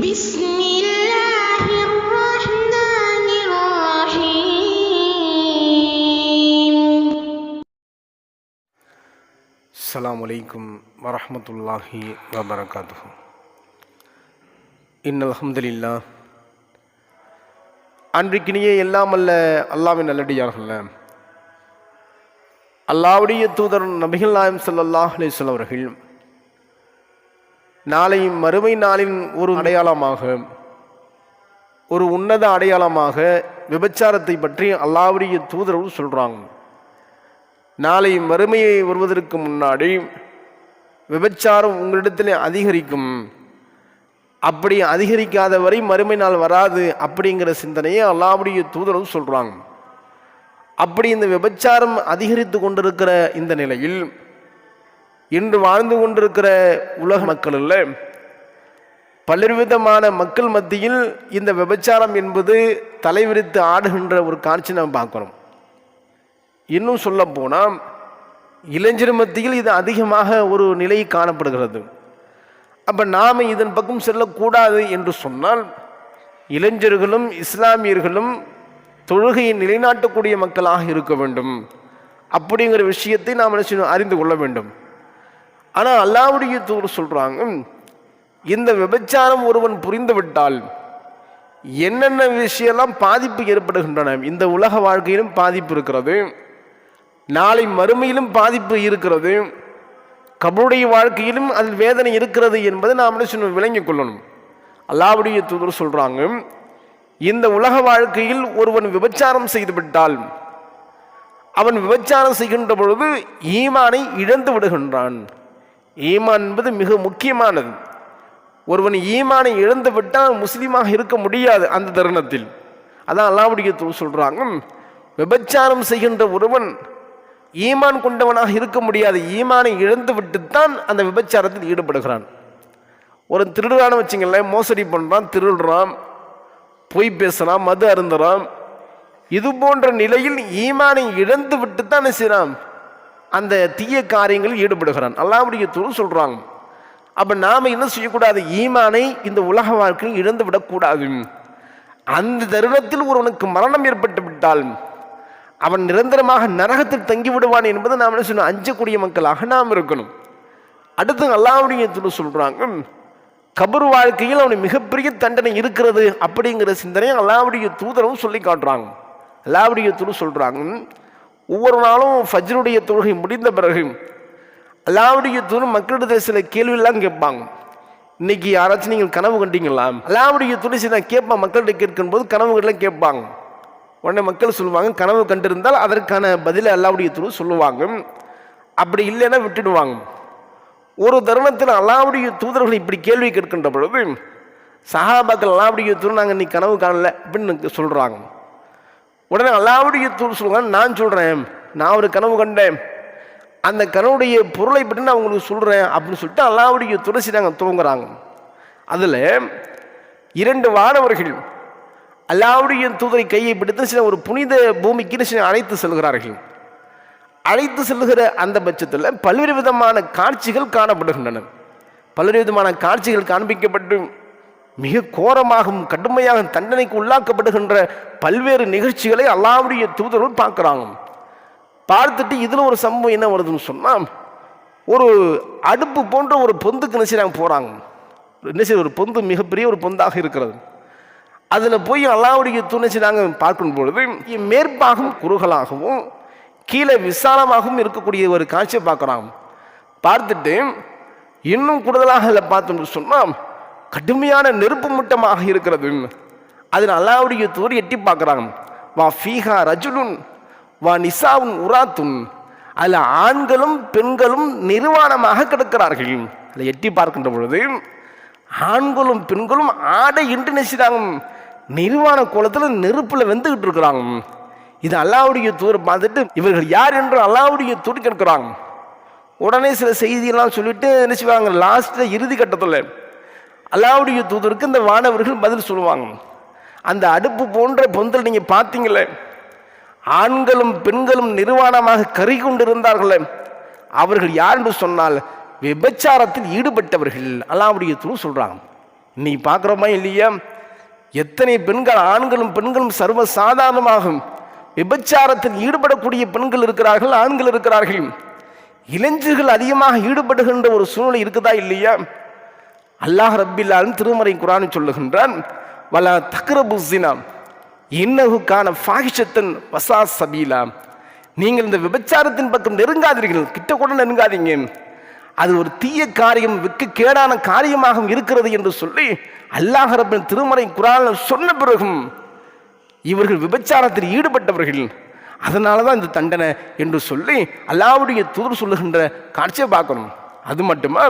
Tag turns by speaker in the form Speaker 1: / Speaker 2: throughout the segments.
Speaker 1: بسم الله الرحمن الرحيم.
Speaker 2: السلام عليكم ورحمة الله وبركاته. إن الحمد لله. அன்றைக்கினிய எல்லாம் அல்ல அல்லாஹ்வின் நல்லடியார்களே, அல்லாஹ்வுடைய தூதர் நபிகள் நாயகம் ஸல்லல்லாஹு அலைஹி வஸல்லம் அவர்கள் நாளை மறுமை நாளின் ஒரு அடையாளமாக, ஒரு உன்னத அடையாளமாக விபச்சாரத்தை பற்றி அல்லாஹ்வுடைய தூதர் சொல்கிறாங்க. நாளை மறுமையை வருவதற்கு முன்னாடி விபச்சாரம் உங்களிடத்தில் அதிகரிக்கும், அப்படி அதிகரிக்காத வரை மறுமை நாள் வராது அப்படிங்கிற சிந்தனையை அல்லாஹ்வுடைய தூதரும் சொல்கிறாங்க. அப்படி இந்த விபச்சாரம் அதிகரித்து கொண்டிருக்கிற இந்த நிலையில் இன்று வாழ்ந்து கொண்டிருக்கிற உலக மக்களில் பல்வேறுவிதமான மக்கள் மத்தியில் இந்த விபச்சாரம் என்பது தலைவிரித்து ஆடுகின்ற ஒரு காட்சி நாம் பார்க்குறோம். இன்னும் சொல்ல போனால் இளைஞர் மத்தியில் இது அதிகமாக ஒரு நிலை காணப்படுகிறது. அப்போ நாம் இதன் பக்கம் செல்லக்கூடாது என்று சொன்னால் இளைஞர்களும் இஸ்லாமியர்களும் தொழுகையை நிலைநாட்டக்கூடிய மக்களாக இருக்க வேண்டும் அப்படிங்கிற விஷயத்தை நாம் அறிந்து கொள்ள வேண்டும். ஆனால் அல்லாஹ்வுடைய தூதர் சொல்கிறாங்க, இந்த விபச்சாரம் ஒருவன் புரிந்துவிட்டால் என்னென்ன விஷயம்லாம் பாதிப்பு ஏற்படுகின்றன. இந்த உலக வாழ்க்கையிலும் பாதிப்பு இருக்கிறது, நாளை மறுமையிலும் பாதிப்பு இருக்கிறது, கபருடைய வாழ்க்கையிலும் அதில் வேதனை இருக்கிறது என்பதை நாம் விளங்கிக் கொள்ளணும். அல்லாஹ்வுடைய தூதர் சொல்கிறாங்க, இந்த உலக வாழ்க்கையில் ஒருவன் விபச்சாரம் செய்துவிட்டால் அவன் விபச்சாரம் செய்கின்ற பொழுது ஈமானை இழந்து விடுகின்றான். ஈமான் என்பது மிக முக்கியமானது. ஒருவன் ஈமானை இழந்து விட்டால் முஸ்லீமாக இருக்க முடியாது அந்த தருணத்தில். அதான் அல்லாஹ்வுடைய தூதர் சொல்கிறாங்க, விபச்சாரம் செய்கின்ற ஒருவன் ஈமான் கொண்டவனாக இருக்க முடியாது. ஈமானை இழந்து விட்டுத்தான் அந்த விபச்சாரத்தில் ஈடுபடுகிறான். ஒரு திருடுறான்னு வச்சுங்களேன், மோசடி பண்ணுறான், திருடுறான், பொய் பேசுகிறான், மது அருந்துறான். இது போன்ற நிலையில் ஈமானை இழந்து விட்டுத்தான் செய்கிறான், அந்த தீய காரியங்களில் ஈடுபடுகிறான். அல்லாஹ்வுடைய தூதர் சொல்கிறாங்க, அப்போ நாம் என்ன செய்யக்கூடாது, ஈமானை இந்த உலக வாழ்க்கையில் இழந்து விடக்கூடாது. அந்த தருணத்தில் ஒருவனுக்கு மரணம் ஏற்பட்டு விட்டால் அவன் நிரந்தரமாக நரகத்தில் தங்கிவிடுவான் என்பது நாம் என்ன சொல்லணும், அஞ்சக்கூடிய மக்களாக நாம் இருக்கணும். அடுத்து அல்லாஹ்வுடைய தூதர் சொல்கிறாங்க, கபர் வாழ்க்கையில் அவனுக்கு மிகப்பெரிய தண்டனை இருக்கிறது அப்படிங்கிற சிந்தனையை அல்லாஹ்வுடைய தூதரும் சொல்லி காட்டுறாங்க. அல்லாஹ்வுடைய தூதர் சொல்கிறாங்க, ஒவ்வொரு நாளும் ஃபஜ்ருடைய தொழுகை முடிந்த பிறகு அல்லாஹ்வுடைய தூதர் மக்களிடத்தில் சில கேள்வியெல்லாம் கேட்பாங்க. இன்னைக்கு யாராச்சும் நீங்கள் கனவு கண்டீங்களா? அல்லாஹ்வுடைய தூதர் சில கேட்பாங்க, மக்கள்கிட்ட கேட்கும்போது கனவுகள்லாம் கேட்பாங்க. உடனே மக்கள் சொல்லுவாங்க, கனவு கண்டிருந்தால் அதற்கான பதிலை அல்லாஹ்வுடைய தூதர் சொல்லுவாங்க, அப்படி இல்லைன்னா விட்டுடுவாங்க. ஒரு தருணத்தில் அல்லாஹ்வுடைய தூதர்கள் இப்படி கேள்வி கேட்கின்ற பொழுது சஹாபாக்கள் அல்லாஹ்வுடைய தூதர் நாங்கள் இன்னைக்கு கனவு காணல அப்படின்னு சொல்கிறாங்க. உடனே அல்லாஹ்வுடைய தூதர் சொல்லுவாங்க, நான் சொல்கிறேன், நான் ஒரு கனவு கண்டேன், அந்த கனவுடைய பொருளை பற்றி நான் உங்களுக்கு சொல்கிறேன் அப்படின்னு சொல்லிட்டு அல்லாஹ்வுடைய தூதர் நாங்கள் துவங்குறாங்க. அதில் 2 வானவர்கள் அல்லாஹ்வுடைய தூதரை கையை பிடித்து ஒரு புனித பூமிக்கு அழைத்து செல்கிறார்கள். அழைத்து செல்கிற அந்த பட்சத்தில் பல்வேறு விதமான காட்சிகள் காணப்படுகின்றன. பல்வேறு விதமான காட்சிகள் காண்பிக்கப்பட்டு மிக கோரமாகவும் கடுமையாக தண்டனைக்கு உள்ளாக்கப்படுகின்ற பல்வேறு நிகழ்ச்சிகளை அல்லாஹ்வுடைய தூதர்கள் பார்க்குறாங்க. பார்த்துட்டு இதில் ஒரு சம்பவம் என்ன வருதுன்னு சொன்னால், ஒரு அடுப்பு போன்ற ஒரு பொந்துக்கு நினைச்சாங்க போகிறாங்க. ஒரு பொந்து மிகப்பெரிய ஒரு பொந்தாக இருக்கிறது. அதில் போய் அல்லாஹ்வுடைய தூதர் நாங்கள் பார்க்கும் பொழுது மேற்பாகம் குறுகலாகவும் கீழே விசாலமாகவும் இருக்கக்கூடிய ஒரு காட்சியை பார்க்குறாங்க. பார்த்துட்டு இன்னும் கூடுதலாக அதில் பார்த்தோம்னு சொன்னால் கடுமையான நெருப்பு மூட்டமாக இருக்கிறது. அதில் அல்லாஹ்வுடைய தூதர் எட்டி பார்க்குறாங்க, வா ஃபீஹா ரஜுலுன் வா நிசாவுன் உராத்துன், அதில் ஆண்களும் பெண்களும் நிர்வாணமாக கிடக்கிறார்கள். அதில் எட்டி பார்க்கின்ற பொழுது ஆண்களும் பெண்களும் ஆடை இன்றி நினைச்சாங்க, நிர்வாண கோலத்தில் நெருப்பில் வெந்துகிட்டு இருக்கிறாங்க. இது அல்லாஹ்வுடைய தூதர் பார்த்துட்டு இவர்கள் யார் என்று அல்லாஹ்வுடைய தூதர் கேட்கிறாங்க. உடனே சில செய்தியெல்லாம் சொல்லிட்டு நினைச்சுவாங்க. லாஸ்ட்டில் இறுதி கட்டத்தில் அல்லாஹ்வுடைய தூதருக்கு இந்த வானவர்கள் பதில் சொல்லுவாங்க, அந்த அடுப்பு போன்ற பொந்தில் நீங்கள் பார்த்தீங்களே, ஆண்களும் பெண்களும் நிர்வாணமாக கறி கொண்டிருந்தார்களே, அவர்கள் யார் என்று சொன்னால் விபச்சாரத்தில் ஈடுபட்டவர்கள். அல்லாஹ்வுடைய தூதர் சொல்றாங்க. நீ பார்க்குறோமா இல்லையா, எத்தனை பெண்கள், ஆண்களும் பெண்களும் சர்வ சாதாரணமாக விபச்சாரத்தில் ஈடுபடக்கூடிய பெண்கள் இருக்கிறார்கள், ஆண்கள் இருக்கிறார்கள். இளைஞர்கள் அதிகமாக ஈடுபடுகின்ற ஒரு சூழ்நிலை இருக்குதா இல்லையா? அல்லாஹ் ரப்பில் ஆலமீன் திருமறை குர்ஆனில் சொல்லுகின்றான், வலா தக்ரபு ஸினா இன்னஹு கான ஃபாஹிஷத்தன் வஸா சபீலா. நீங்கள் இந்த விபச்சாரத்தின் பக்கம் நெருங்காதீர்கள், கிட்ட கூட நெருங்காதீங்க, அது ஒரு தீய காரியம், வெட்கக்கேடான காரியமாக இருக்கிறது என்று சொல்லி அல்லாஹ் ரப்பின் திருமறை குர்ஆனில் சொன்ன பிறகும் இவர்கள் விபச்சாரத்தில் ஈடுபட்டவர்கள், அதனால தான் இந்த தண்டனை என்று சொல்லி அல்லாஹ்வுடைய தூதர் சொல்லுகின்ற காட்சியை பார்க்கணும். அது மட்டுமா,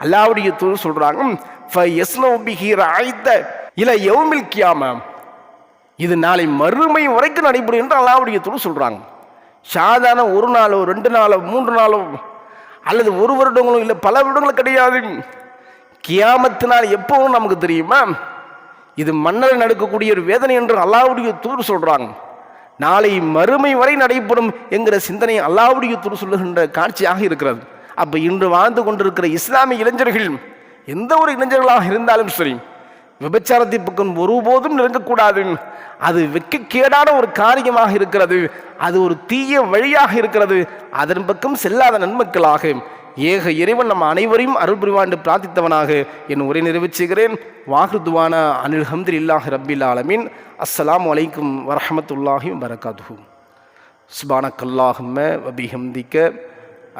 Speaker 2: அல்லாஹ்வுடைய தூதர் சொல்றாங்க, ஃபயஸ்னு பிஹி ரஐத இல யௌமில் கியாமா, இது நாளை மறுமை வரைக்கும் நடைபெறும் என்று அல்லாஹ்வுடைய தூதர் சொல்றாங்க. சாதாரண ஒரு நாளோ 2 நாளோ 3 நாளோ அல்லது 1 வருடங்களோ இல்லை பல வருடங்களும் கிடையாது. கியாமத்தினால் எப்பவும் நமக்கு தெரியுமா, இது மன்னரை நடக்கக்கூடிய ஒரு வேதனை என்று அல்லாஹ்வுடைய தூதர் சொல்றாங்க. நாளை மறுமை வரை நடைபெறும் என்கிற சிந்தனை அல்லாஹ்வுடைய தூதர் சொல்லுகின்ற காட்சியாக இருக்கிறது. அப்ப இன்று வாழ்ந்து கொண்டிருக்கிற இஸ்லாமிய இளைஞர்கள், எந்த ஒரு இளைஞர்களாக இருந்தாலும் சரி, விபச்சாரத்தை பக்கம் ஒருபோதும் நெருங்கக்கூடாது. அது வெட்கக்கேடான ஒரு காரியமாக இருக்கிறது, அது ஒரு தீய வழியாக இருக்கிறது. அதன் பக்கம் செல்லாத நன்மக்களாக ஏக இறைவன் நம்ம அனைவரையும் அருள் புரிவான் என்று பிரார்த்தித்தவனாக என் உரை நிறைவேற்றுகிறேன். வாஹ்ருதுவானா அனில் ஹம்துலில்லாஹி ரப்பில் ஆலமீன். அஸ்ஸலாமு அலைக்கும் வரஹ்மத்துல்லாஹி வபரகாத்துஹு. சுப்ஹானக்கல்லாஹும்ம வபிஹம்திக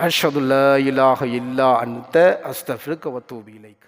Speaker 2: அஷ்ஹது அல்லா இலாஹ இல்லா அன்த அஸ்தக்ஃபிருக வ அத்தூபு இலைக்.